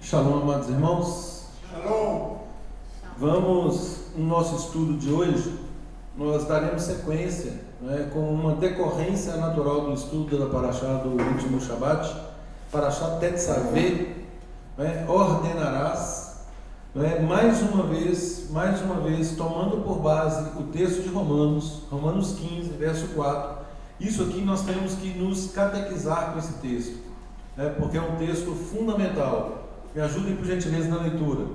Shalom, amados irmãos. Shalom. Vamos, no nosso estudo de hoje, nós daremos sequência, com uma decorrência natural do estudo da Parashá do último Shabbat, Parashá Tetzaveh, ordenarás, mais uma vez, tomando por base o texto de Romanos 15, verso 4. Isso aqui nós temos que nos catequizar com esse texto, porque é um texto fundamental. Me ajudem, por gentileza, na leitura.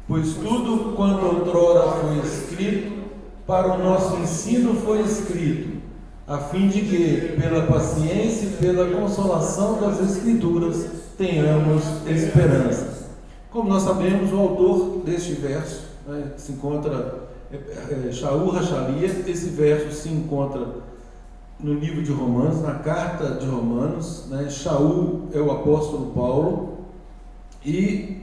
Pois tudo quanto outrora foi escrito, para o nosso ensino foi escrito, a fim de que, pela paciência e pela consolação das Escrituras, tenhamos esperança. Como nós sabemos, o autor deste verso, se encontra Shaul Hachalia. Esse verso se encontra no livro de Romanos, na carta de Romanos. Shaul é o apóstolo Paulo. E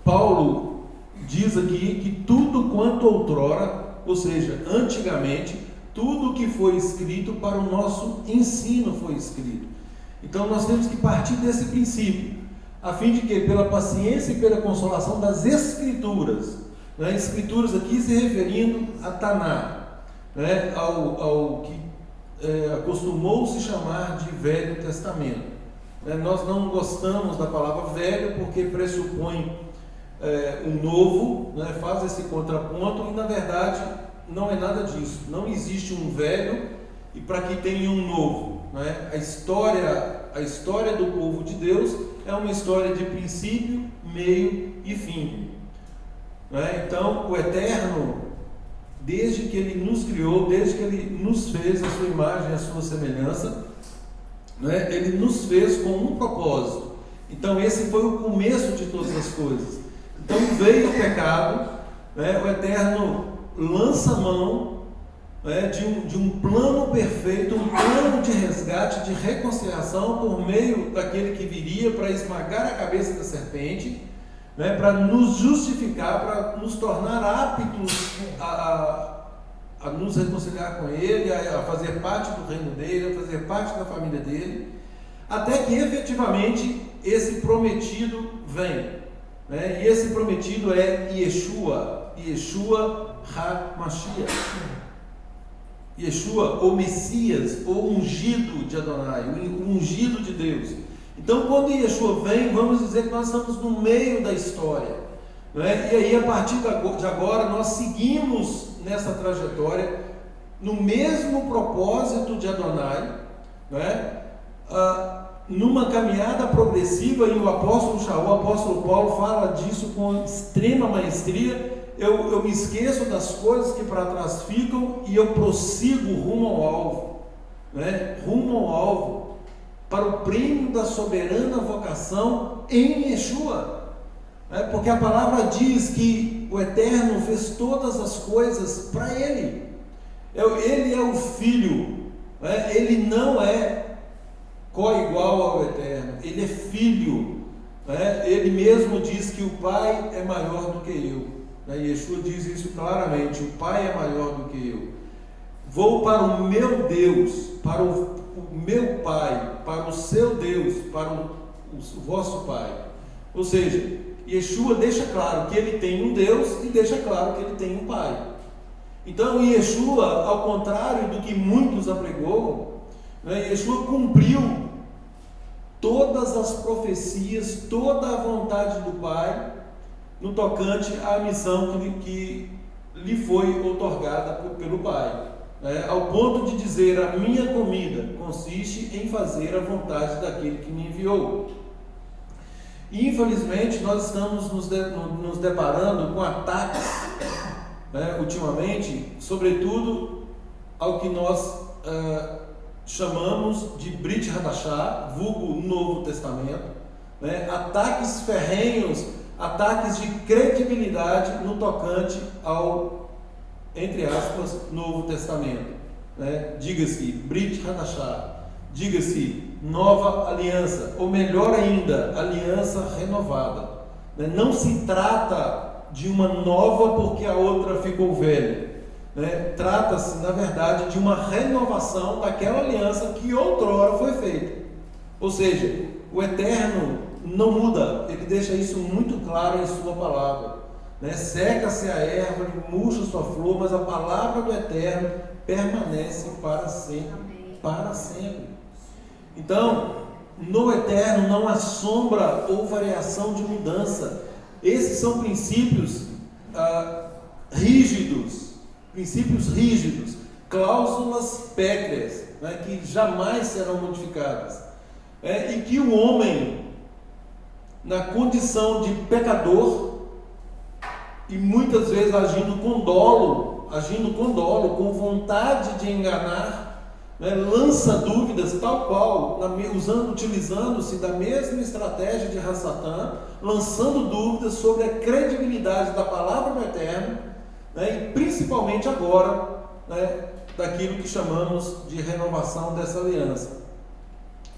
Paulo diz aqui que tudo quanto outrora, ou seja, antigamente, tudo que foi escrito para o nosso ensino foi escrito. Então nós temos que partir desse princípio, a fim de que, pela paciência e pela consolação das Escrituras, Escrituras aqui se referindo a Taná, ao que acostumou se chamar de Velho Testamento. Nós não gostamos da palavra velho porque pressupõe um novo, faz esse contraponto, e na verdade não é nada disso. Não existe um velho e para que tenha um novo. A história do povo de Deus é uma história de princípio, meio e fim. Então o Eterno, desde que Ele nos criou, desde que Ele nos fez a sua imagem, a sua semelhança, Ele nos fez com um propósito. Então esse foi o começo de todas as coisas. Então veio o pecado, o Eterno lança a mão de um plano perfeito, um plano de resgate, de reconciliação por meio daquele que viria para esmagar a cabeça da serpente, para nos justificar, para nos tornar aptos a nos reconciliar com Ele, a fazer parte do reino dEle, a fazer parte da família dEle, até que efetivamente esse prometido vem. E esse prometido é Yeshua HaMashiach, Yeshua, o Messias, o ungido de Adonai, o ungido de Deus. Então quando Yeshua vem, vamos dizer que nós estamos no meio da história, e aí a partir de agora nós seguimos nessa trajetória, no mesmo propósito de Adonai, numa caminhada progressiva. E o apóstolo Shaul, o apóstolo Paulo fala disso com extrema maestria. Eu me esqueço das coisas que para trás ficam e eu prossigo rumo ao alvo, rumo ao alvo, para o prêmio da soberana vocação em Yeshua. Porque a palavra diz que o Eterno fez todas as coisas para Ele. Ele é o Filho, Ele não é co-igual ao Eterno, Ele é Filho. Ele mesmo diz que o Pai é maior do que eu. Yeshua diz isso claramente: o Pai é maior do que eu. Vou para o meu Deus, para o meu Pai, para o seu Deus, para o vosso Pai. Ou seja, Yeshua deixa claro que Ele tem um Deus e deixa claro que Ele tem um Pai. Então Yeshua, ao contrário do que muitos apregou, Yeshua cumpriu todas as profecias, toda a vontade do Pai no tocante à missão que lhe foi outorgada pelo Pai, ao ponto de dizer: a minha comida consiste em fazer a vontade daquele que me enviou. E infelizmente nós estamos nos deparando com ataques, ultimamente, sobretudo ao que nós chamamos de Brit Hadashah, vulgo Novo Testamento, ataques ferrenhos, ataques de credibilidade no tocante ao, entre aspas, Novo Testamento. Diga-se Brit Hadashah, diga-se nova aliança, ou melhor ainda, aliança renovada. Não se trata de uma nova porque a outra ficou velha. Trata-se, na verdade, de uma renovação daquela aliança que outrora foi feita. Ou seja, o Eterno não muda, ele deixa isso muito claro em sua palavra, né? Seca-se a erva e murcha sua flor, mas a palavra do Eterno permanece para sempre, para sempre. Então, no Eterno não há sombra ou variação de mudança. Esses são princípios rígidos, cláusulas pétreas, né, que jamais serão modificadas, e que o homem, na condição de pecador, e muitas vezes agindo com dolo, com vontade de enganar, né, lança dúvidas, tal qual, utilizando-se da mesma estratégia de Satã, lançando dúvidas sobre a credibilidade da palavra do Eterno, né, e principalmente agora, né, daquilo que chamamos de renovação dessa aliança.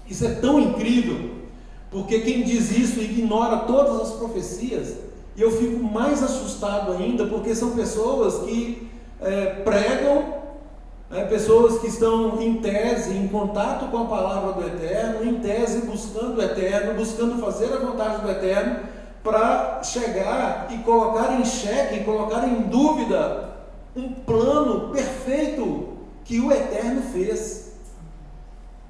Isso é tão incrível, porque quem diz isso ignora todas as profecias, e eu fico mais assustado ainda, porque são pessoas que pregam, pessoas que estão em tese, em contato com a palavra do Eterno, em tese buscando o Eterno, buscando fazer a vontade do Eterno, para chegar e colocar em xeque, colocar em dúvida um plano perfeito que o Eterno fez.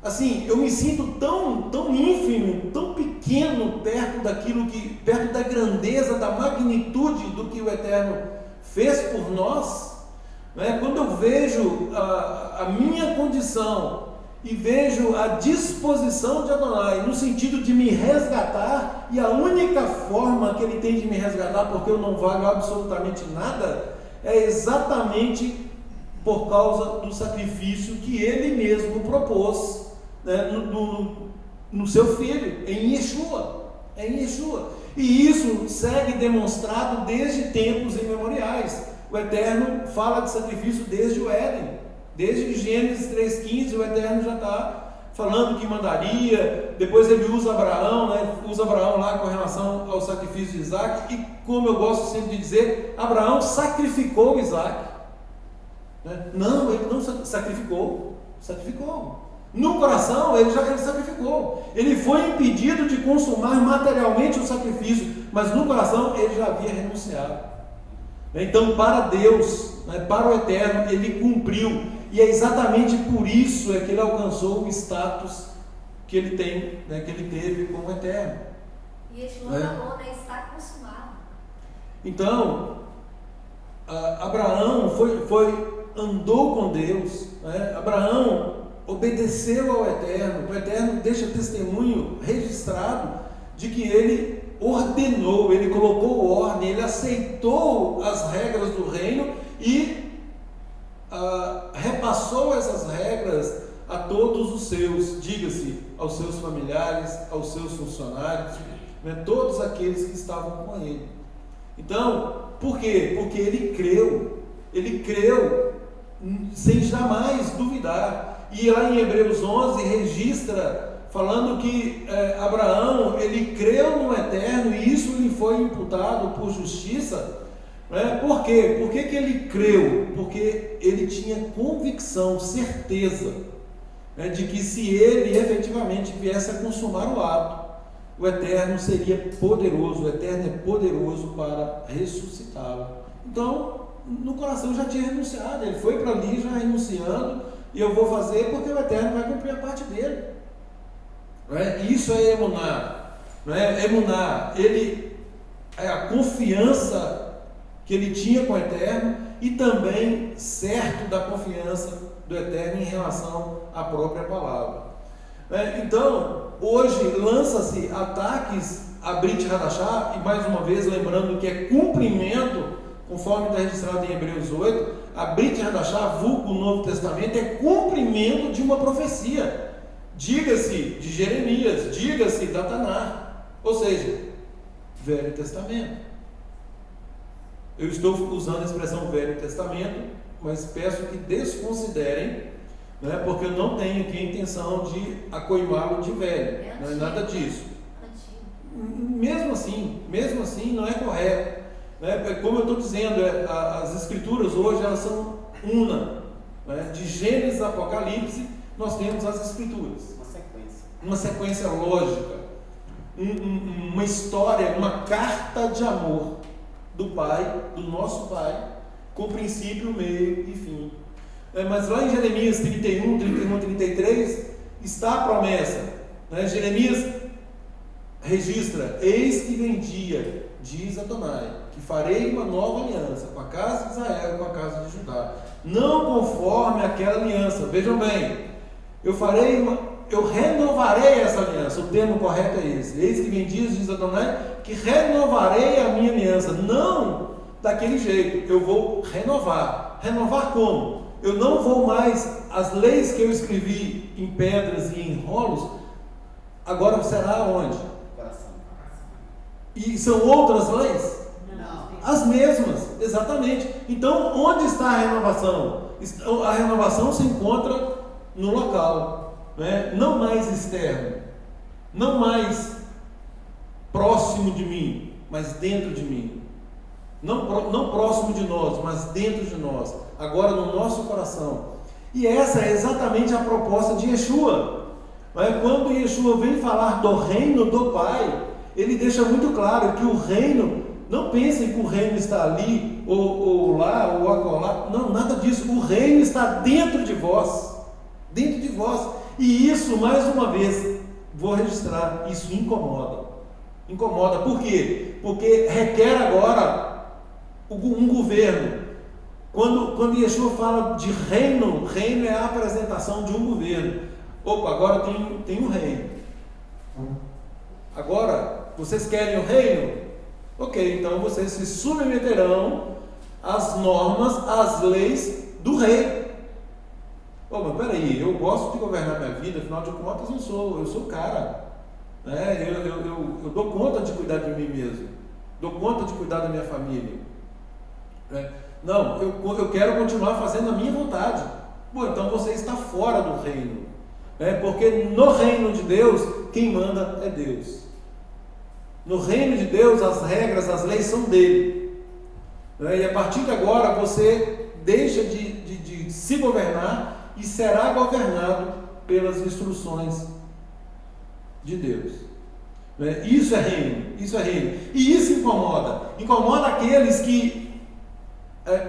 Assim, eu me sinto tão ínfimo, tão pequeno perto da grandeza, da magnitude do que o Eterno fez por nós, né? Quando eu vejo a minha condição e vejo a disposição de Adonai no sentido de me resgatar, e a única forma que ele tem de me resgatar, porque eu não valho absolutamente nada, é exatamente por causa do sacrifício que ele mesmo propôs, né, no seu filho, em Yeshua. E isso segue demonstrado desde tempos imemoriais. O Eterno fala de sacrifício desde o Éden, desde Gênesis 3,15, o Eterno já está falando que mandaria. Depois ele usa Abraão, né? Usa Abraão lá com relação ao sacrifício de Isaac, e como eu gosto sempre de dizer, Abraão sacrificou Isaac, né? Não, ele não sacrificou. No coração ele sacrificou, ele foi impedido de consumar materialmente o sacrifício, mas no coração ele já havia renunciado. Então, para Deus, né, para o Eterno, ele cumpriu, e é exatamente por isso que ele alcançou o status que ele tem, né, que ele teve como Eterno. E Yeshua falou, né, está consumado. Então, Abraão andou com Deus, né? Abraão obedeceu ao Eterno. O Eterno deixa testemunho registrado de que ele ordenou, ele colocou ordem, ele aceitou as regras do reino e repassou essas regras a todos os seus, diga-se, aos seus familiares, aos seus funcionários, né, todos aqueles que estavam com ele. Então, por quê? Porque ele creu sem jamais duvidar. E lá em Hebreus 11 registra, falando que Abraão, ele creu no Eterno e isso lhe foi imputado por justiça. Por quê? Por que ele creu? Porque ele tinha convicção, certeza, de que se ele efetivamente viesse a consumar o ato, o Eterno seria poderoso, o Eterno é poderoso para ressuscitá-lo. Então, no coração já tinha renunciado, ele foi para ali já renunciando, e eu vou fazer porque o Eterno vai cumprir a parte dele. Isso é emuná. Emuná, ele é a confiança que ele tinha com o Eterno, e também certo da confiança do Eterno em relação à própria palavra. Então, hoje lança-se ataques a Brit Hadashah, e mais uma vez lembrando que é cumprimento, conforme está registrado em Hebreus 8, a Brit Hadashah, vulgo o Novo Testamento, é cumprimento de uma profecia, diga-se de Jeremias, diga-se da Taná, ou seja, Velho Testamento. Eu estou usando a expressão Velho Testamento, mas peço que desconsiderem, porque eu não tenho aqui a intenção de acoimá-lo de velho, não é nada disso. Mesmo assim não é correto. Como eu estou dizendo, as escrituras hoje elas são una, de Gênesis a Apocalipse nós temos as escrituras, uma sequência lógica, uma história, uma carta de amor do Pai, do nosso Pai, com princípio, meio e fim. Mas lá em Jeremias 31, 33, está a promessa. Jeremias registra: eis que vem dia, diz Adonai, que farei uma nova aliança com a casa de Israel e com a casa de Judá, não conforme aquela aliança. Vejam bem, eu renovarei essa aliança. O termo correto é esse: eis que vem dia, diz Adonai, que renovarei a minha aliança. Não daquele jeito, eu vou renovar. Renovar como? Eu não vou mais, as leis que eu escrevi em pedras e em rolos, agora será onde? E são outras leis? Não. As mesmas, exatamente. Então, onde está a renovação? A renovação se encontra no local, não mais externo, não mais próximo de mim, mas dentro de mim. Não próximo de nós, mas dentro de nós, agora no nosso coração. E essa é exatamente a proposta de Yeshua. Quando Yeshua vem falar do reino do Pai, ele deixa muito claro que o reino, não pensem que o reino está ali, ou lá, ou acolá. Não, nada disso. O reino está dentro de vós. Dentro de vós. E isso, mais uma vez, vou registrar, isso incomoda. Incomoda. Por quê? Porque requer agora um governo. Quando Yeshua fala de reino, reino é a apresentação de um governo. Opa, agora tem um reino. Agora, vocês querem o reino? Ok, então vocês se submeterão às normas, às leis do rei. Mas peraí, eu gosto de governar minha vida, afinal de contas eu sou o cara. Eu dou conta de cuidar de mim mesmo. Dou conta de cuidar da minha família. Não, eu quero continuar fazendo a minha vontade. Então você está fora do reino. Porque no reino de Deus, quem manda é Deus. No reino de Deus, as regras, as leis são dele. E a partir de agora, você deixa de se governar e será governado pelas instruções de Deus. Isso é reino, isso é reino. E isso incomoda aqueles que,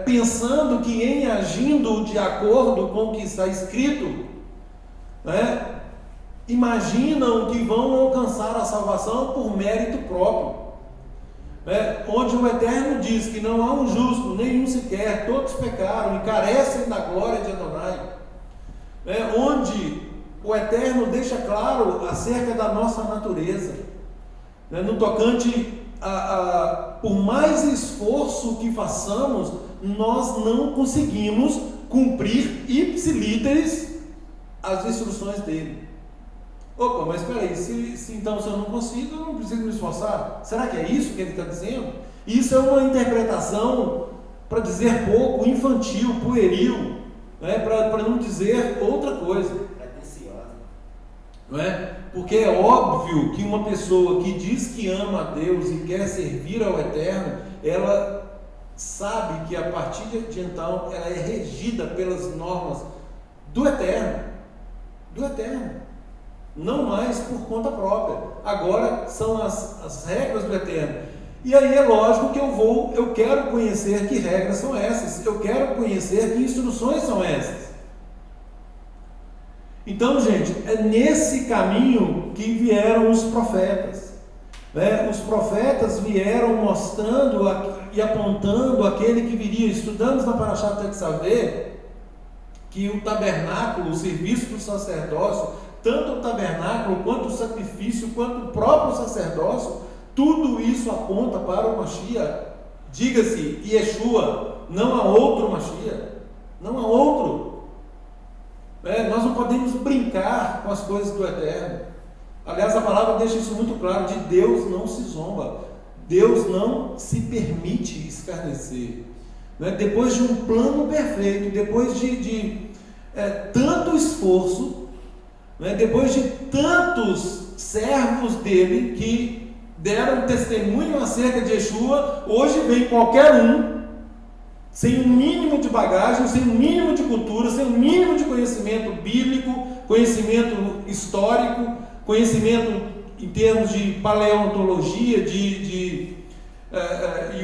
pensando que em agindo de acordo com o que está escrito, imaginam que vão alcançar a salvação por mérito próprio, onde o Eterno diz que não há um justo, nenhum sequer, todos pecaram e carecem da glória de Adonai, onde o Eterno deixa claro acerca da nossa natureza, no tocante por mais esforço que façamos, nós não conseguimos cumprir ipsilíteres as instruções dele. Mas espera aí, se então se eu não consigo, eu não preciso me esforçar? Será que é isso que ele está dizendo? Isso é uma interpretação, para dizer pouco, infantil, pueril, para não dizer outra coisa. Porque é óbvio que uma pessoa que diz que ama a Deus e quer servir ao Eterno, ela sabe que a partir de então ela é regida pelas normas do Eterno, não mais por conta própria. Agora são as regras do Eterno. E aí é lógico que eu quero conhecer que regras são essas, eu quero conhecer que instruções são essas. Então, gente, é nesse caminho que vieram os profetas. Os profetas vieram mostrando e apontando aquele que viria. Estudamos na Parashat Tetzaveh que o tabernáculo, o serviço do sacerdócio, tanto o tabernáculo, quanto o sacrifício, quanto o próprio sacerdócio, tudo isso aponta para o Mashiach. Diga-se, Yeshua, não há outro Mashiach, não há outro. Nós não podemos brincar com as coisas do Eterno. Aliás, a palavra deixa isso muito claro: de Deus não se zomba, Deus não se permite escarnecer. Depois de um plano perfeito, depois de tanto esforço, depois de tantos servos dele que deram testemunho acerca de Yeshua, hoje vem qualquer um, sem um mínimo de bagagem, sem um mínimo de cultura, sem um mínimo de conhecimento bíblico, conhecimento histórico, conhecimento em termos de paleontologia, e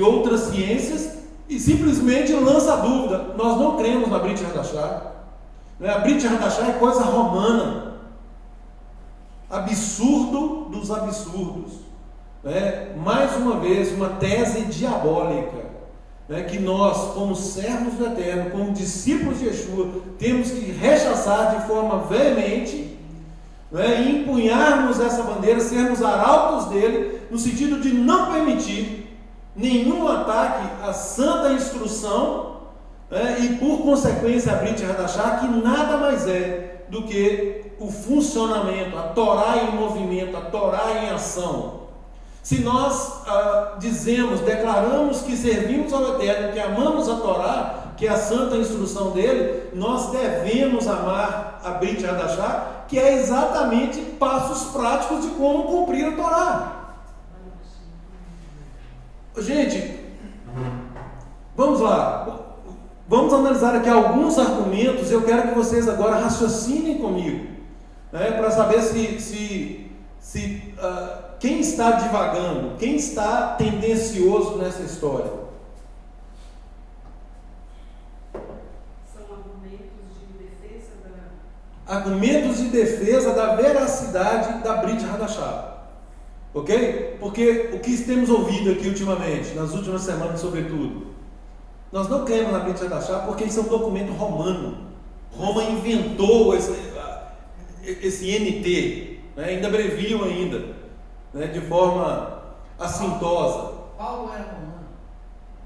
outras ciências, e simplesmente lança a dúvida. Nós não cremos na Brit Hadashah. A Brit Hadashah é coisa romana, absurdo dos absurdos. Mais uma vez, uma tese diabólica, que nós, como servos do Eterno, como discípulos de Yeshua, temos que rechaçar de forma veemente, e empunharmos essa bandeira, sermos arautos dele, no sentido de não permitir nenhum ataque à santa instrução, e por consequência a Brit Hadashah, que nada mais é do que o funcionamento, a Torá em movimento, a Torá em ação. Se nós declaramos que servimos ao Eterno, que amamos a Torá, que é a santa instrução dele, nós devemos amar a Brit Hadashah, que é exatamente passos práticos de como cumprir a Torá. Gente, vamos lá. Vamos analisar aqui alguns argumentos. Eu quero que vocês agora raciocinem comigo, para saber quem está divagando, quem está tendencioso nessa história. São argumentos de defesa da veracidade da Brit Hadashah. Ok? Porque o que temos ouvido aqui ultimamente, nas últimas semanas sobretudo, nós não cremos na Brit Hadashah porque isso é um documento romano. Roma inventou esse NT, ainda abreviam ainda, de forma assintosa. Paulo era romano.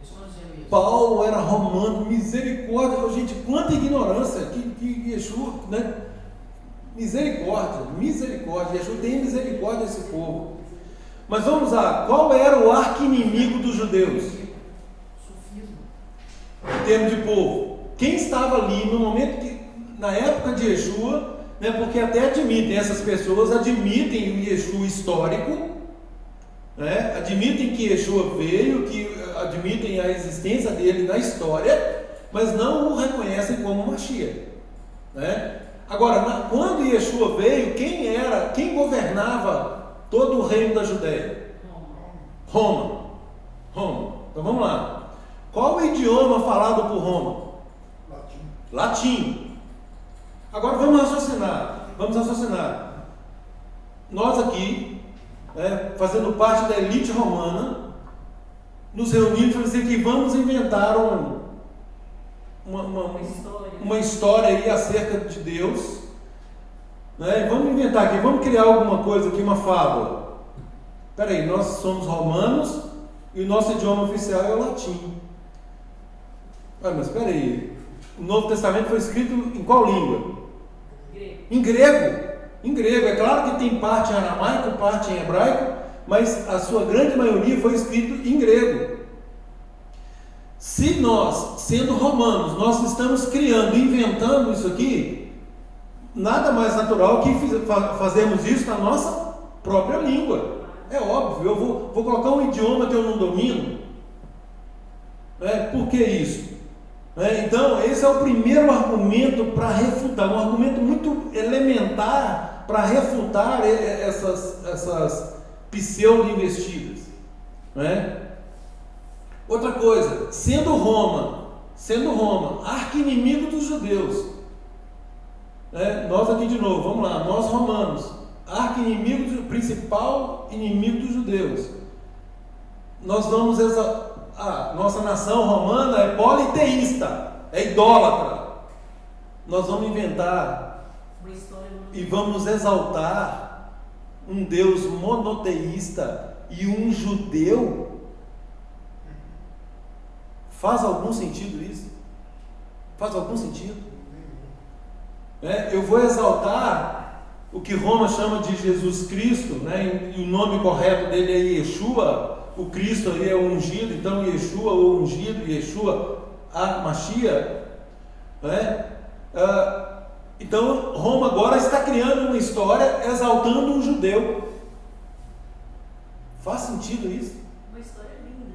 Isso não dizia isso. Paulo era romano, misericórdia. Gente, quanta ignorância que Yeshua, misericórdia. Yeshua tem misericórdia desse povo. Mas vamos lá, qual era o arqui-inimigo dos judeus? Sufismo. Em termos de povo. Quem estava ali no momento na época de Yeshua, porque até essas pessoas admitem o Yeshua histórico, admitem que Yeshua veio, admitem a existência dele na história, mas não o reconhecem como Mashiach. Agora, quando Yeshua veio, quem governava todo o reino da Judéia? Roma. Então vamos lá. Qual o idioma falado por Roma? Latim. Agora vamos raciocinar. Nós aqui, fazendo parte da elite romana, nos reunimos e falamos assim, que vamos inventar uma história aí acerca de Deus. Vamos inventar aqui, vamos criar alguma coisa aqui, uma fábula. Espera aí, nós somos romanos e o nosso idioma oficial é o latim. Mas espera aí, o Novo Testamento foi escrito em qual língua? Em grego. É claro que tem parte em aramaico, parte em hebraico, mas a sua grande maioria foi escrito em grego. Se nós, sendo romanos, nós estamos inventando isso aqui, nada mais natural que fazermos isso na nossa própria língua. É óbvio, eu vou colocar um idioma que eu não domino. Por que isso? Então, esse é o primeiro argumento para refutar, um argumento muito elementar para refutar essas pseudo-investidas. Outra coisa, sendo Roma, arqui-inimigo dos judeus, nós aqui de novo, vamos lá, nós romanos, principal inimigo dos judeus, nós vamos nossa nação romana é politeísta, é idólatra. Nós vamos inventar e vamos exaltar um Deus monoteísta e um judeu. Faz algum sentido isso? Faz algum sentido? Eu vou exaltar o que Roma chama de Jesus Cristo, e o nome correto dele é Yeshua. O Cristo aí é o ungido, então Yeshua o ungido, Yeshua a Mashiach. Então Roma agora está criando uma história exaltando um judeu. Faz sentido isso? Uma história linda,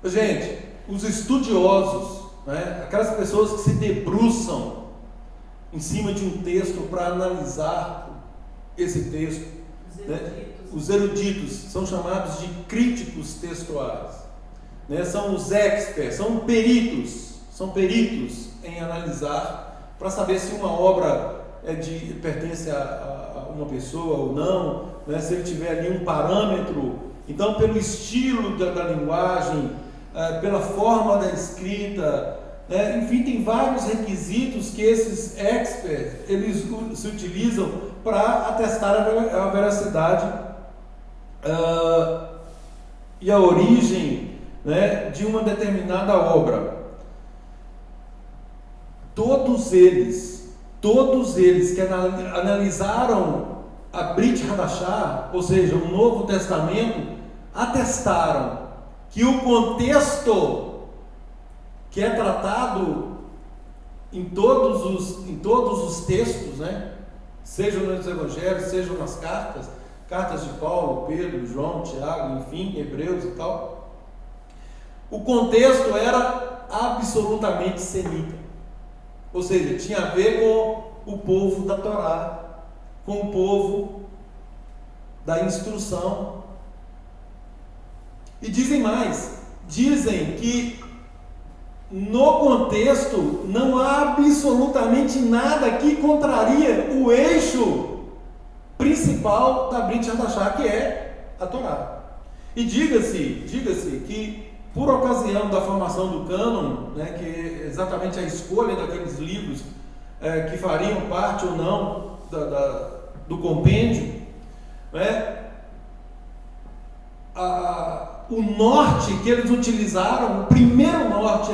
inclusive. Gente, os estudiosos, aquelas pessoas que se debruçam em cima de um texto para analisar esse texto. Os eruditos são chamados de críticos textuais, né? São os experts, são peritos em analisar para saber se uma obra pertence a uma pessoa ou não, né? Se ele tiver ali um parâmetro. Então, pelo estilo da linguagem, pela forma da escrita, enfim, tem vários requisitos que esses experts eles se utilizam para atestar a veracidade e a origem, né, de uma determinada obra. Todos eles que analisaram a Brit Hadashah, ou seja, o Novo Testamento, atestaram que o contexto que é tratado em todos os textos, né, sejam nos evangelhos, sejam nas cartas de Paulo, Pedro, João, Tiago, enfim, Hebreus e tal, o contexto era absolutamente semita, ou seja, tinha a ver com o povo da Torá, com o povo da instrução. E dizem que no contexto não há absolutamente nada que contraria o eixo principal da Brit Hadashah, que é a Torá. E diga-se que, por ocasião da formação do cânon, né, que é exatamente a escolha daqueles livros que fariam parte ou não do compêndio, né, o norte que eles utilizaram, o primeiro norte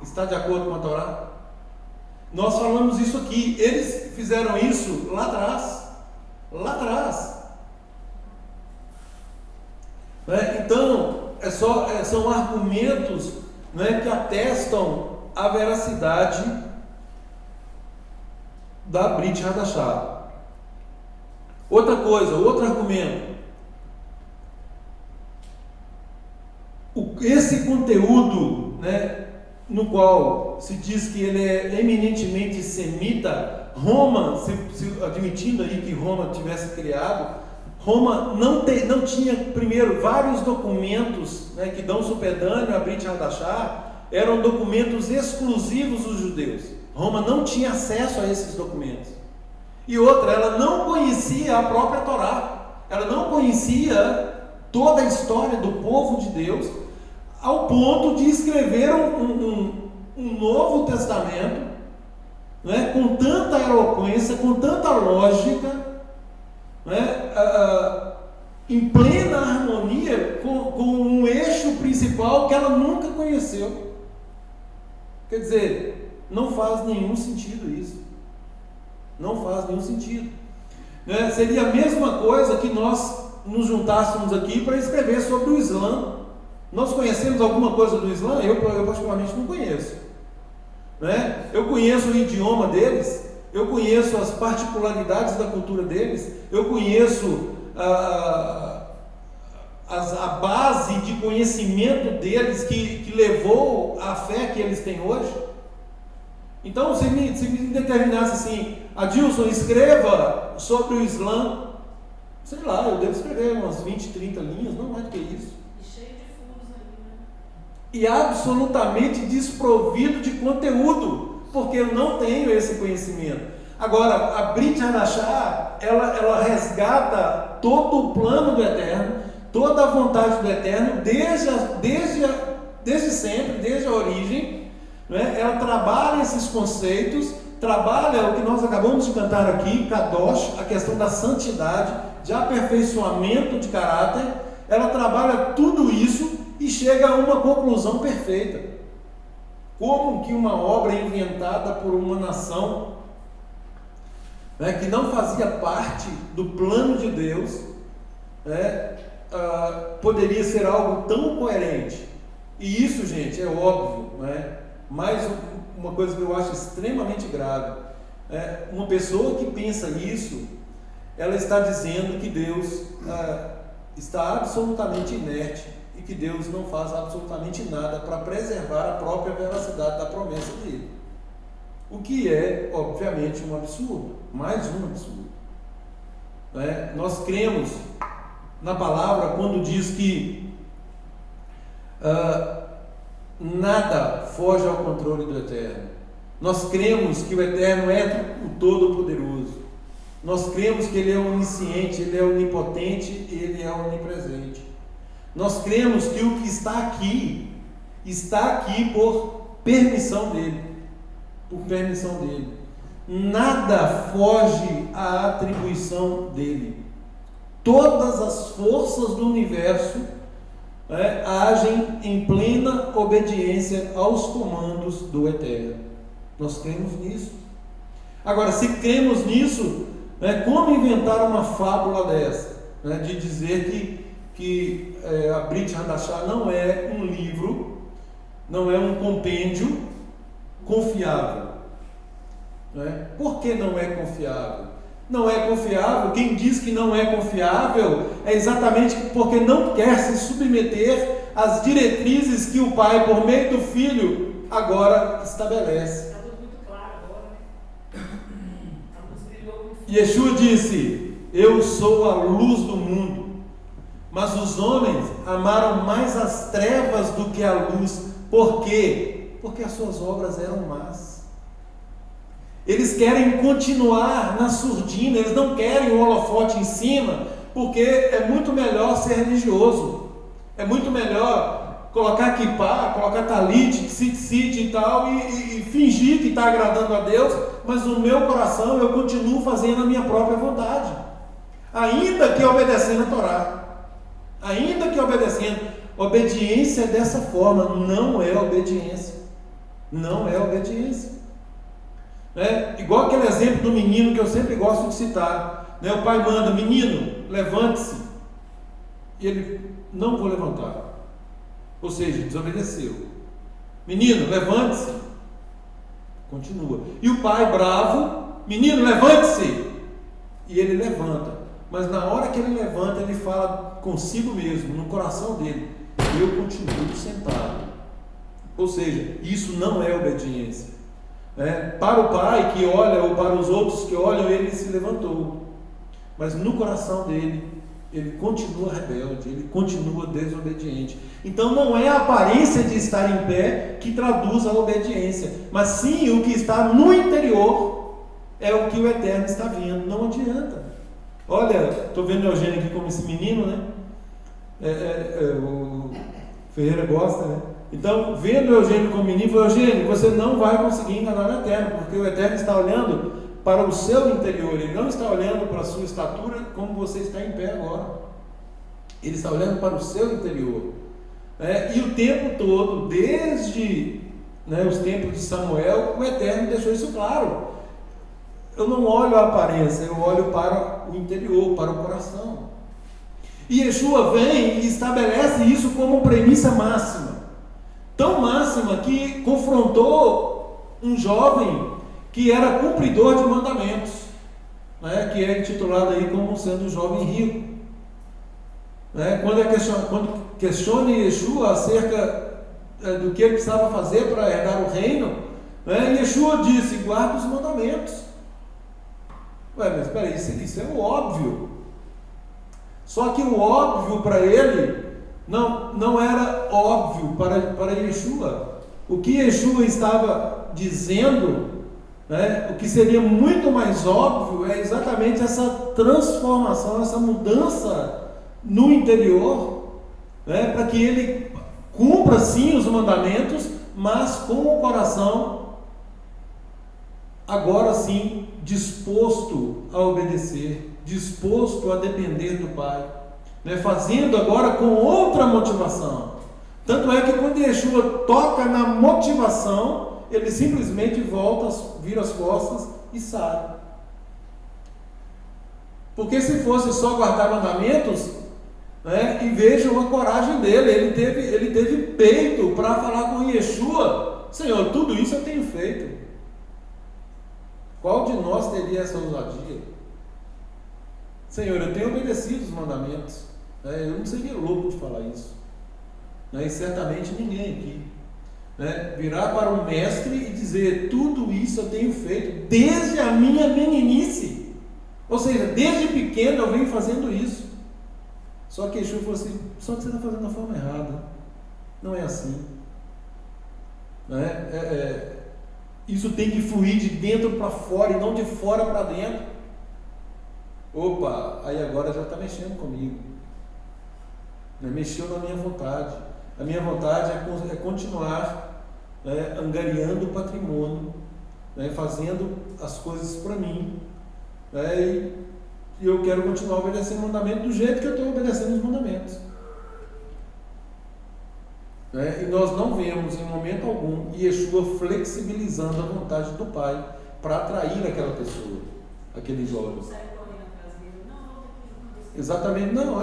está de acordo com a Torá. Nós falamos isso aqui, eles fizeram isso lá atrás. Né? Então, são argumentos, né, que atestam a veracidade da Brit Hadashah. Outro argumento. Esse conteúdo, né, no qual se diz que ele é eminentemente semita, Roma, admitindo aí que Roma tivesse criado, Roma não tinha, primeiro, vários documentos, né, que dão supedâneo à Brit Hadashah, eram documentos exclusivos dos judeus. Roma não tinha acesso a esses documentos. E outra, ela não conhecia a própria Torá, ela não conhecia toda a história do povo de Deus, ao ponto de escrever um Novo Testamento, né, com tanta eloquência, com tanta lógica, né, em plena harmonia com um eixo principal que ela nunca conheceu. Quer dizer, não faz nenhum sentido isso. Não faz nenhum sentido. Né? Seria a mesma coisa que nós nos juntássemos aqui para escrever sobre o Islã. Nós conhecemos alguma coisa do Islã? Eu particularmente não conheço. Né? Eu conheço o idioma deles, eu conheço as particularidades da cultura deles, eu conheço a base de conhecimento deles que levou à fé que eles têm hoje. Então, se me determinasse assim, Adilson, escreva sobre o Islã, sei lá, eu devo escrever umas 20, 30 linhas, não mais do que isso. E cheio de furos ali, né? E absolutamente desprovido de conteúdo, porque eu não tenho esse conhecimento. Agora, a Brit Hadashah, ela resgata todo o plano do Eterno, toda a vontade do Eterno, desde sempre, desde a origem, né? Ela trabalha esses conceitos, trabalha o que nós acabamos de cantar aqui, Kadosh, a questão da santidade, de aperfeiçoamento de caráter. Ela trabalha tudo isso e chega a uma conclusão perfeita. Como que uma obra inventada por uma nação, né, que não fazia parte do plano de Deus, né, poderia ser algo tão coerente? E isso, gente, é óbvio, né? Mas uma coisa que eu acho extremamente grave, uma pessoa que pensa isso, ela está dizendo que Deus está absolutamente inerte e que Deus não faz absolutamente nada para preservar a própria veracidade da promessa dele. o que é, obviamente, um absurdo, mais um absurdo. Nós cremos na palavra quando diz que nada foge ao controle do Eterno. Nós cremos que o Eterno é o Todo-Poderoso. Nós cremos que Ele é onisciente, Ele é onipotente, Ele é onipresente. Nós cremos que o que está aqui por permissão dEle. Por permissão dEle. Nada foge à atribuição dEle. Todas as forças do universo agem em plena obediência aos comandos do Eterno. Nós cremos nisso. Agora, se cremos nisso, como inventar uma fábula dessa? De dizer que a Brit Hadashah não é um livro, não é um compêndio confiável. Por que não é confiável? Não é confiável, quem diz que não é confiável é exatamente porque não quer se submeter às diretrizes que o Pai, por meio do Filho, agora estabelece. Está tudo muito claro agora, né? A luz brilhou muito. Yeshua disse: eu sou a luz do mundo, mas os homens amaram mais as trevas do que a luz. Por quê? Porque as suas obras eram más. Eles querem continuar na surdina, eles não querem o holofote em cima, porque é muito melhor ser religioso, é muito melhor colocar kippah, colocar talit, tzitzit e tal, e fingir que está agradando a Deus, mas no meu coração eu continuo fazendo a minha própria vontade, ainda que obedecendo a Torá, ainda que obedecendo. Obediência dessa forma não é obediência, não é obediência. Igual aquele exemplo do menino que eu sempre gosto de citar, o pai manda: menino, levante-se, e ele: não vou levantar, ou seja, desobedeceu. Menino, levante-se, continua. E o pai bravo: menino, levante-se, e ele levanta, mas na hora que ele levanta, ele fala consigo mesmo, no coração dele: eu continuo sentado. Ou seja, isso não é obediência. Para o pai que olha, ou para os outros que olham, ele se levantou, mas no coração dele, ele continua rebelde, ele continua desobediente. Então não é a aparência de estar em pé que traduz a obediência, mas sim o que está no interior é o que o Eterno está vendo. Não adianta. Olha, estou vendo o Eugênio aqui como esse menino, né? O Ferreira gosta, né? Então, vendo o Eugênio como menino, falou: Eugênio, você não vai conseguir enganar o Eterno, porque o Eterno está olhando para o seu interior, ele não está olhando para a sua estatura como você está em pé agora, ele está olhando para o seu interior. E o tempo todo, desde os tempos de Samuel, o Eterno deixou isso claro: eu não olho a aparência, eu olho para o interior, para o coração. E Yeshua vem e estabelece isso como premissa máxima. Tão máxima que confrontou um jovem que era cumpridor de mandamentos, que é intitulado aí como sendo um jovem rico. Quando questiona Yeshua acerca do que ele precisava fazer para herdar o reino, Yeshua disse: guarda os mandamentos. Mas espera aí, isso é o óbvio. Só que o óbvio para ele não era óbvio para Yeshua. O que Yeshua estava dizendo, o que seria muito mais óbvio, é exatamente essa transformação, essa mudança no interior, para que ele cumpra sim os mandamentos, mas com o coração agora sim disposto a obedecer, disposto a depender do Pai, fazendo agora com outra motivação. Tanto é que quando Yeshua toca na motivação, ele simplesmente volta, vira as costas e sai. Porque se fosse só guardar mandamentos, e vejam a coragem dele, ele teve peito para falar com Yeshua: Senhor, tudo isso eu tenho feito. Qual de nós teria essa ousadia? Senhor, eu tenho obedecido os mandamentos. Eu não seria louco de falar isso. E certamente ninguém aqui. né? Virar para um mestre e dizer: tudo isso eu tenho feito desde a minha meninice. Ou seja, desde pequeno eu venho fazendo isso. Só que Yeshua falou assim: só que você está fazendo da forma errada. Não é assim. Né? Isso tem que fluir de dentro para fora e não de fora para dentro. Opa, aí agora já está mexendo comigo. Né? Mexeu na minha vontade. A minha vontade é continuar, né, angariando o patrimônio, né, fazendo as coisas para mim, né, e eu quero continuar obedecendo o mandamento do jeito que eu estou obedecendo os mandamentos. Né? E nós não vemos em momento algum Yeshua flexibilizando a vontade do Pai para atrair aquela pessoa, aquele jovem. Exatamente, não,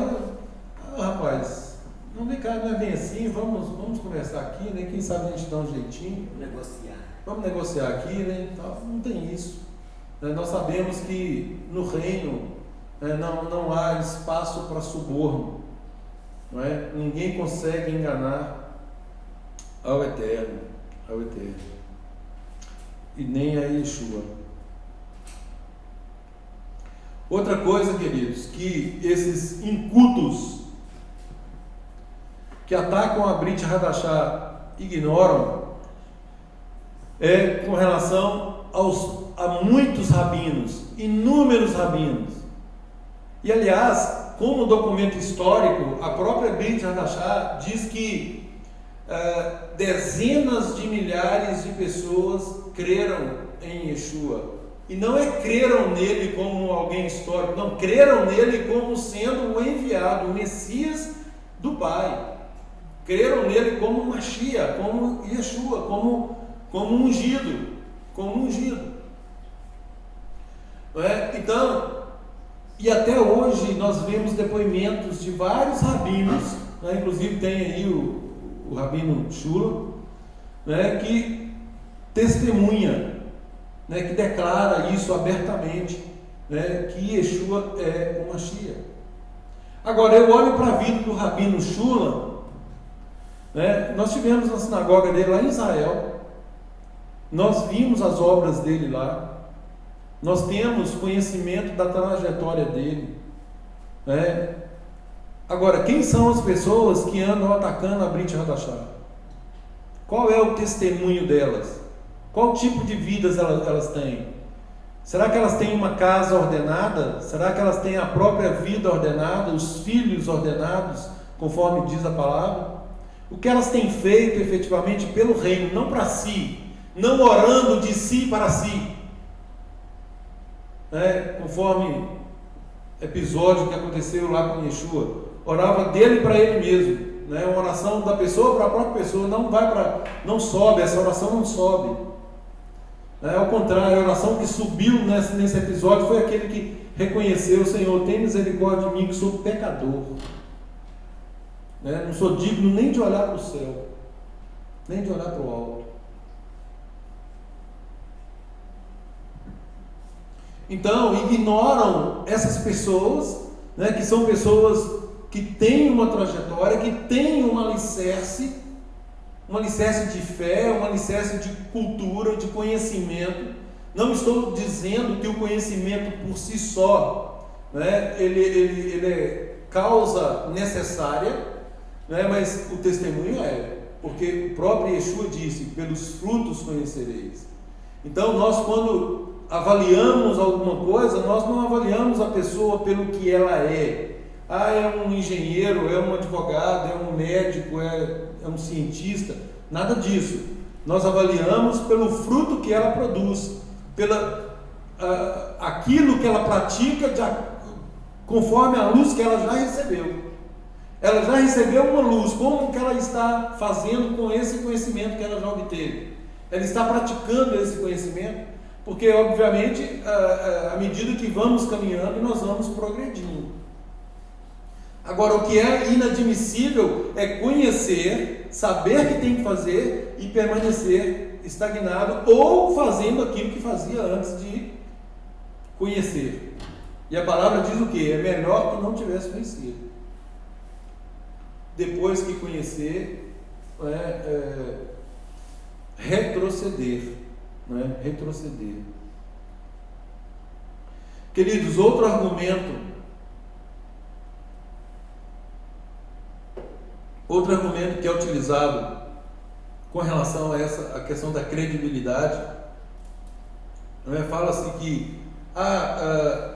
rapaz, não vem cá, não é bem assim, vamos conversar aqui, né? Quem sabe a gente dá um jeitinho. Vamos negociar aqui, né? Não tem isso. Nós sabemos que no reino, né, não há espaço para suborno. Não é? Ninguém consegue enganar ao Eterno. E nem a Yeshua. Outra coisa, queridos, que esses incultos que atacam a Brit Hadashah ignoram é com relação a muitos rabinos, inúmeros rabinos. E aliás, como documento histórico, a própria Brit Hadashah diz que dezenas de milhares de pessoas creram em Yeshua. E não creram nele como alguém histórico, não, creram nele como sendo o enviado, o Messias do Pai. Creram nele como Mashiach, como Yeshua, como ungido, Não é? Então, e até hoje nós vemos depoimentos de vários rabinos, né? Inclusive tem aí o rabino Shula, né? Que testemunha, né, que declara isso abertamente, né, que Yeshua é o Mashiach. Agora, eu olho para a vida do rabino Shula, né, nós tivemos na sinagoga dele lá em Israel, nós vimos as obras dele lá, nós temos conhecimento da trajetória dele. Né? Agora, quem são as pessoas que andam atacando a Brit Hadashah? Qual é o testemunho delas? Qual tipo de vidas elas têm? Será que elas têm uma casa ordenada? Será que elas têm a própria vida ordenada? Os filhos ordenados, conforme diz a palavra? O que elas têm feito efetivamente pelo reino, não para si, não orando de si para si, conforme episódio que aconteceu lá com Yeshua, orava dele para ele mesmo, uma oração da pessoa para a própria pessoa, não sobe, essa oração não sobe. Ao contrário, a oração que subiu nesse episódio foi aquele que reconheceu: Senhor, tem misericórdia de mim que sou pecador, não sou digno nem de olhar para o céu, nem de olhar para o alto. Então, ignoram essas pessoas, que são pessoas que têm uma trajetória, que têm um alicerce de fé, um alicerce de cultura, de conhecimento. Não estou dizendo que o conhecimento por si só, ele é causa necessária, mas o testemunho porque o próprio Yeshua disse: pelos frutos conhecereis. Então, nós, quando avaliamos alguma coisa, nós não avaliamos a pessoa pelo que ela é. É um engenheiro, é um advogado, é um médico, é um cientista. Nada disso. Nós avaliamos pelo fruto que ela produz, aquilo que ela pratica, conforme a luz que ela já recebeu. Ela já recebeu uma luz, como que ela está fazendo com esse conhecimento que ela já obteve? Ela está praticando esse conhecimento? Porque, obviamente, à medida que vamos caminhando, nós vamos progredindo. Agora, o que é inadmissível é conhecer, saber que tem que fazer e permanecer estagnado ou fazendo aquilo que fazia antes de conhecer. E a palavra diz o quê? É melhor que não tivesse conhecido. Depois que conhecer, retroceder, né? Retroceder. Queridos, outro argumento que é utilizado com relação a a questão da credibilidade, fala-se que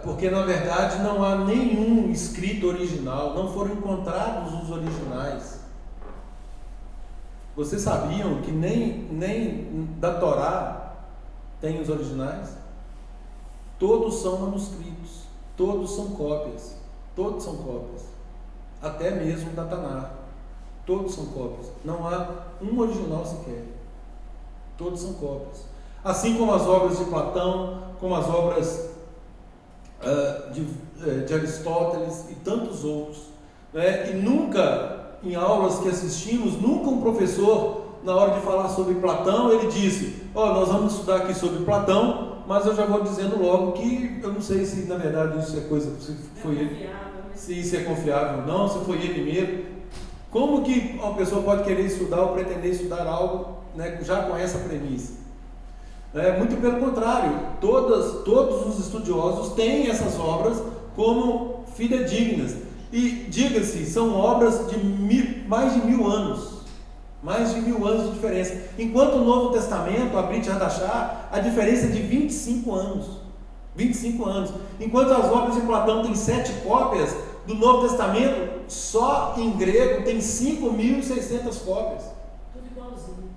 porque na verdade não há nenhum escrito original, não foram encontrados os originais. Vocês sabiam que nem da Torá tem os originais? Todos são manuscritos, todos são cópias, até mesmo da Taná, todos são cópias, não há um original sequer, todos são cópias. Assim como as obras de Platão, como as obras de Aristóteles e tantos outros, né? E nunca, em aulas que assistimos, nunca um professor, na hora de falar sobre Platão, ele disse: nós vamos estudar aqui sobre Platão, mas eu já vou dizendo logo que eu não sei se na verdade isso é coisa, se foi ele, se isso é confiável ou não, se foi ele mesmo. Como que uma pessoa pode querer estudar ou pretender estudar algo, né, já com essa premissa? Muito pelo contrário, todos os estudiosos têm essas obras como fidedignas. E, diga-se, são obras de mais de 1000 anos. Mais de 1000 anos de diferença. Enquanto o Novo Testamento, a Brit Hadashah, a diferença é de 25 anos. 25 anos. Enquanto as obras de Platão têm 7 cópias, do Novo Testamento, só em grego, tem 5.600 cópias. Tudo igualzinho.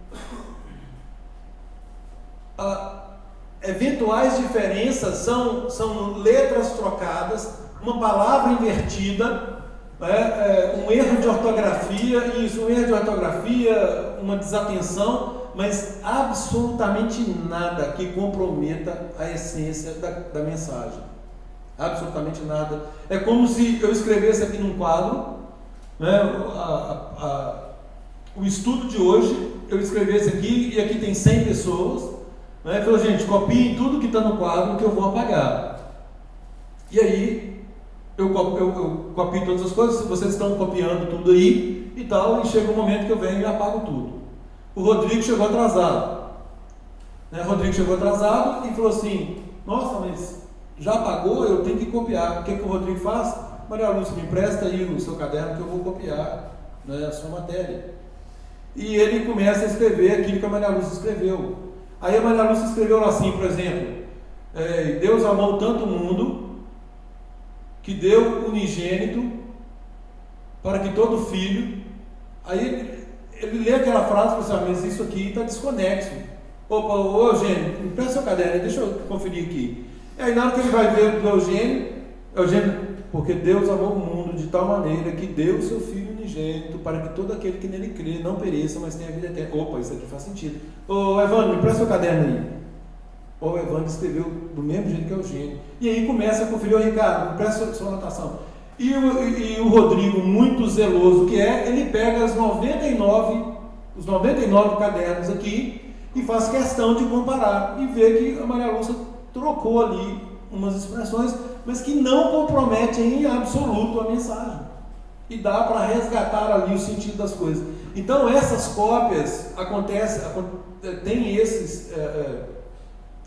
Eventuais diferenças são letras trocadas, uma palavra invertida, um erro de ortografia, uma desatenção, mas absolutamente nada que comprometa a essência da mensagem. Absolutamente nada. É como se eu escrevesse aqui num quadro, né, o estudo de hoje, eu escrevesse aqui, e aqui tem 100 pessoas, né, falou: gente, copiem tudo que está no quadro que eu vou apagar. E aí eu copio todas as coisas, vocês estão copiando tudo aí e tal, e chega um momento que eu venho e apago tudo. O Rodrigo chegou atrasado, né? Rodrigo chegou atrasado e falou assim: nossa, mas já apagou, eu tenho que copiar. O que o Rodrigo faz? Maria Lúcia, me empresta aí o seu caderno que eu vou copiar, né, a sua matéria. E ele começa a escrever aquilo que a Maria Lúcia escreveu. Aí a Maria Lúcia escreveu assim, por exemplo: Deus amou tanto o mundo que deu o unigênito para que todo filho. Aí ele lê aquela frase e fala assim: mas isso aqui está desconexo. Opa, ô Eugênio, me presta seu caderno, deixa eu conferir aqui. E aí na hora que ele vai ver o Eugênio, porque Deus amou o mundo de tal maneira que deu o seu Filho unigênito para que todo aquele que nele crê não pereça, mas tenha vida eterna. Opa, isso aqui faz sentido. Ô Evandro, me presta seu caderno aí. O Evandro escreveu do mesmo jeito que o Eugênio. E aí começa a conferir: o Ricardo, me presta sua anotação. E o Rodrigo, muito zeloso que é, ele pega os 99 cadernos aqui e faz questão de comparar e ver que a Maria Lúcia trocou ali umas expressões, mas que não comprometem em absoluto a mensagem. E dá para resgatar ali o sentido das coisas. Então essas cópias tem esses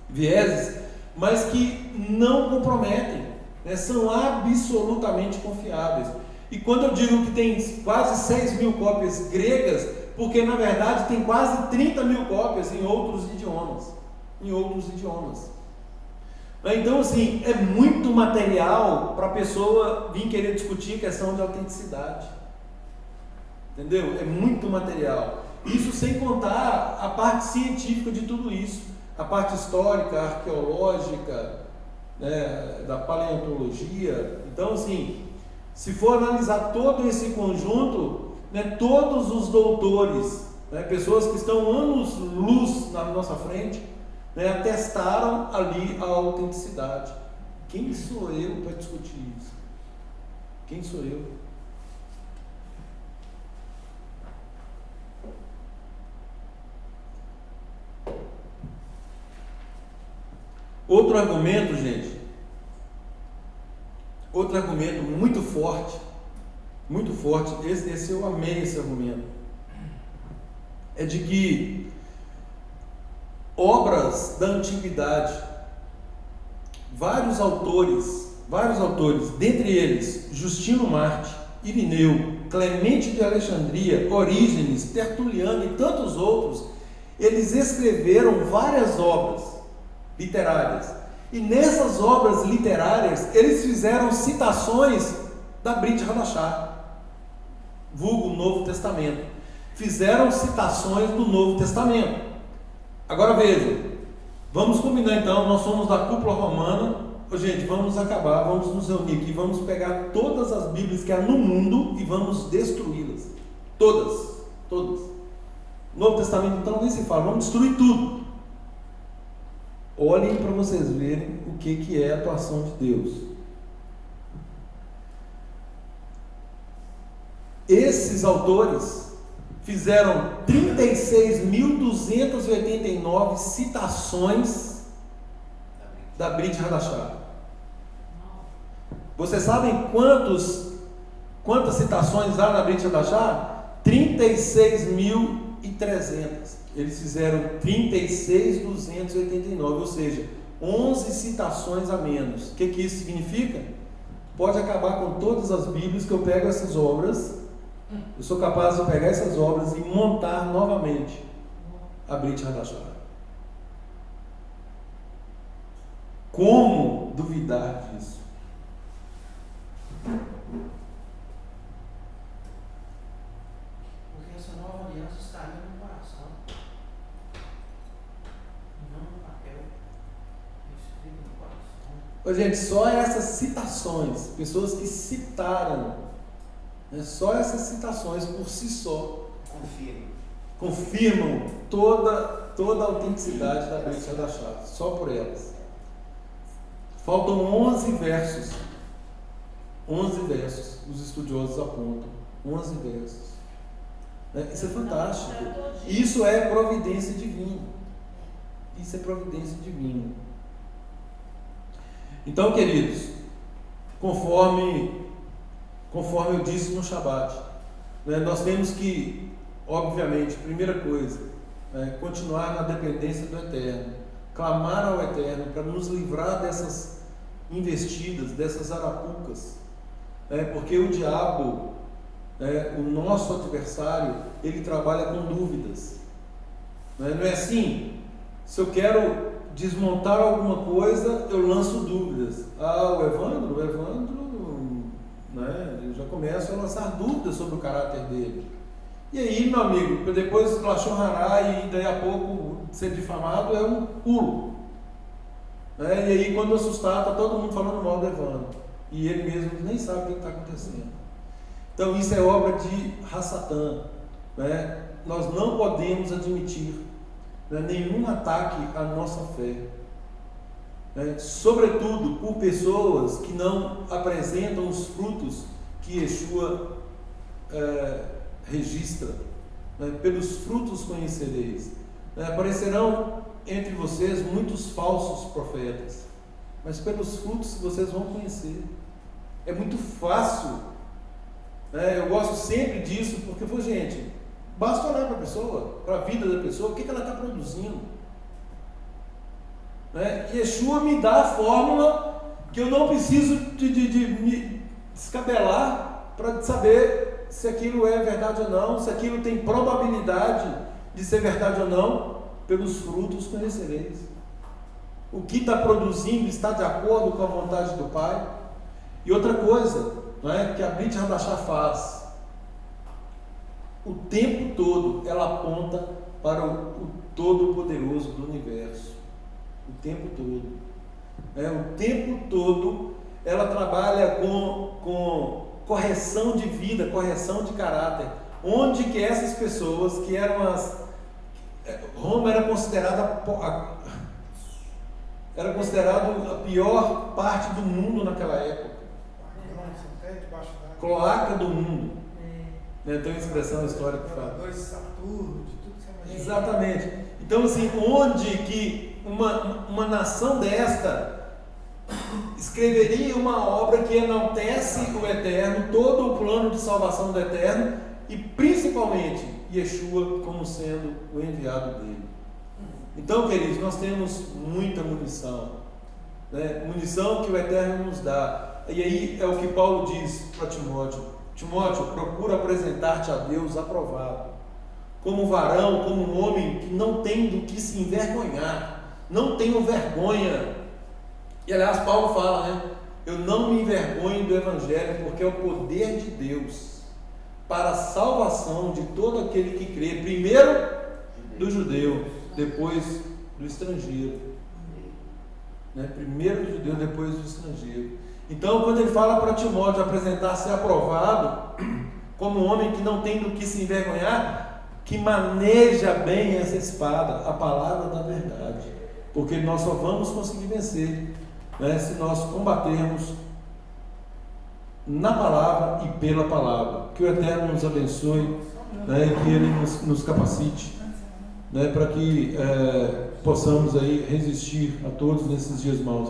vieses, mas que não comprometem, né? São absolutamente confiáveis. E quando eu digo que tem quase 6.000 cópias gregas, porque na verdade tem quase 30.000 cópias em outros idiomas. Então, assim, é muito material para a pessoa vir querer discutir questão de autenticidade. Entendeu? É muito material. Isso sem contar a parte científica de tudo isso, a parte histórica, arqueológica, né, da paleontologia. Então, assim, se for analisar todo esse conjunto, né, todos os doutores, né, pessoas que estão anos-luz na nossa frente, né, atestaram ali a autenticidade. Quem sou eu para discutir isso? Quem sou eu? Outro argumento, gente, muito forte, esse eu amei esse argumento, é de que obras da antiguidade, vários autores, dentre eles Justino Marte, Irineu, Clemente de Alexandria, Orígenes, Tertuliano e tantos outros, eles escreveram várias obras literárias. E nessas obras literárias, eles fizeram citações da Brit Hadashah, vulgo Novo Testamento. Fizeram citações do Novo Testamento. Agora vejam, vamos combinar então, nós somos da cúpula romana. Gente, vamos acabar, vamos nos reunir aqui, vamos pegar todas as Bíblias que há no mundo e vamos destruí-las. Todas. Novo Testamento então nem se fala, vamos destruir tudo. Olhem para vocês verem o que é a atuação de Deus. Esses autores fizeram 36.289 citações da Brit Hadashah. Vocês sabem quantas citações há na Brit Hadashah? 36.300. Eles fizeram 36.289, ou seja, 11 citações a menos. O que isso significa? Pode acabar com todas as Bíblias que eu pego essas obras. Eu sou capaz de pegar essas obras e montar novamente a Brit Hadashah. Como duvidar disso? Porque essa nova aliança estaria no coração, e não no papel escrito no coração. Gente, só essas citações, pessoas que citaram, né, só essas citações por si só confirmam toda a autenticidade da Brit Hadashah, só por elas. Faltam 11 versos. 11 versos, os estudiosos apontam. 11 versos. Isso é fantástico. Isso é providência divina. Isso é providência divina. Então, queridos, conforme eu disse no Shabat, nós temos que, obviamente, primeira coisa, continuar na dependência do Eterno, clamar ao Eterno para nos livrar dessas investidas, dessas arapucas, porque o diabo, o nosso adversário, ele trabalha com dúvidas. Não é assim? Se eu quero desmontar alguma coisa, eu lanço dúvidas. O Evandro, eu já começo a lançar dúvidas sobre o caráter dele. E aí, meu amigo, depois Lachon Hará e daí a pouco ser difamado é um pulo. E aí, quando assustar, está todo mundo falando mal do Evandro. E ele mesmo nem sabe o que está acontecendo. Então, isso é obra de Hassatã. Nós não podemos admitir nenhum ataque à nossa fé. Sobretudo por pessoas que não apresentam os frutos que Yeshua registra. Pelos frutos conhecereis. Aparecerão entre vocês muitos falsos profetas, mas pelos frutos vocês vão conhecer. É muito fácil. Eu gosto sempre disso, porque, gente, basta olhar para a pessoa, para a vida da pessoa, o que ela está produzindo. Yeshua me dá a fórmula que eu não preciso de me descabelar para saber se aquilo é verdade ou não, se aquilo tem probabilidade de ser verdade ou não. Pelos frutos conhecereis. O que está produzindo está de acordo com a vontade do Pai. E outra coisa, que a Brit Hadashah faz, o tempo todo ela aponta para o Todo-Poderoso do Universo. O tempo todo. O tempo todo ela trabalha com correção de vida, correção de caráter. Onde que essas pessoas que eram Roma era considerado a pior parte do mundo naquela época. Cloaca do mundo. Tem uma expressão histórica que fala. Exatamente. Então, assim, onde que uma nação desta escreveria uma obra que enaltece o Eterno, todo o plano de salvação do Eterno, e principalmente Yeshua como sendo o enviado dele. Então, queridos, nós temos muita munição, né? Munição que o Eterno nos dá. E aí é o que Paulo diz para Timóteo: Timóteo, procura apresentar-te a Deus aprovado, como varão, como um homem que não tem do que se envergonhar, não tenho vergonha. E aliás, Paulo fala, né? Eu não me envergonho do Evangelho, porque é o poder de Deus para a salvação de todo aquele que crê, primeiro do judeu, depois do estrangeiro, né? Primeiro do judeu, depois do estrangeiro. Então, quando ele fala para Timóteo apresentar-se aprovado, como um homem que não tem do que se envergonhar, que maneja bem essa espada, a palavra da verdade, porque nós só vamos conseguir vencer, né, se nós combatermos na palavra e pela palavra. Que o Eterno nos abençoe, né, e que Ele nos capacite, né, para que possamos aí resistir a todos nesses dias maus.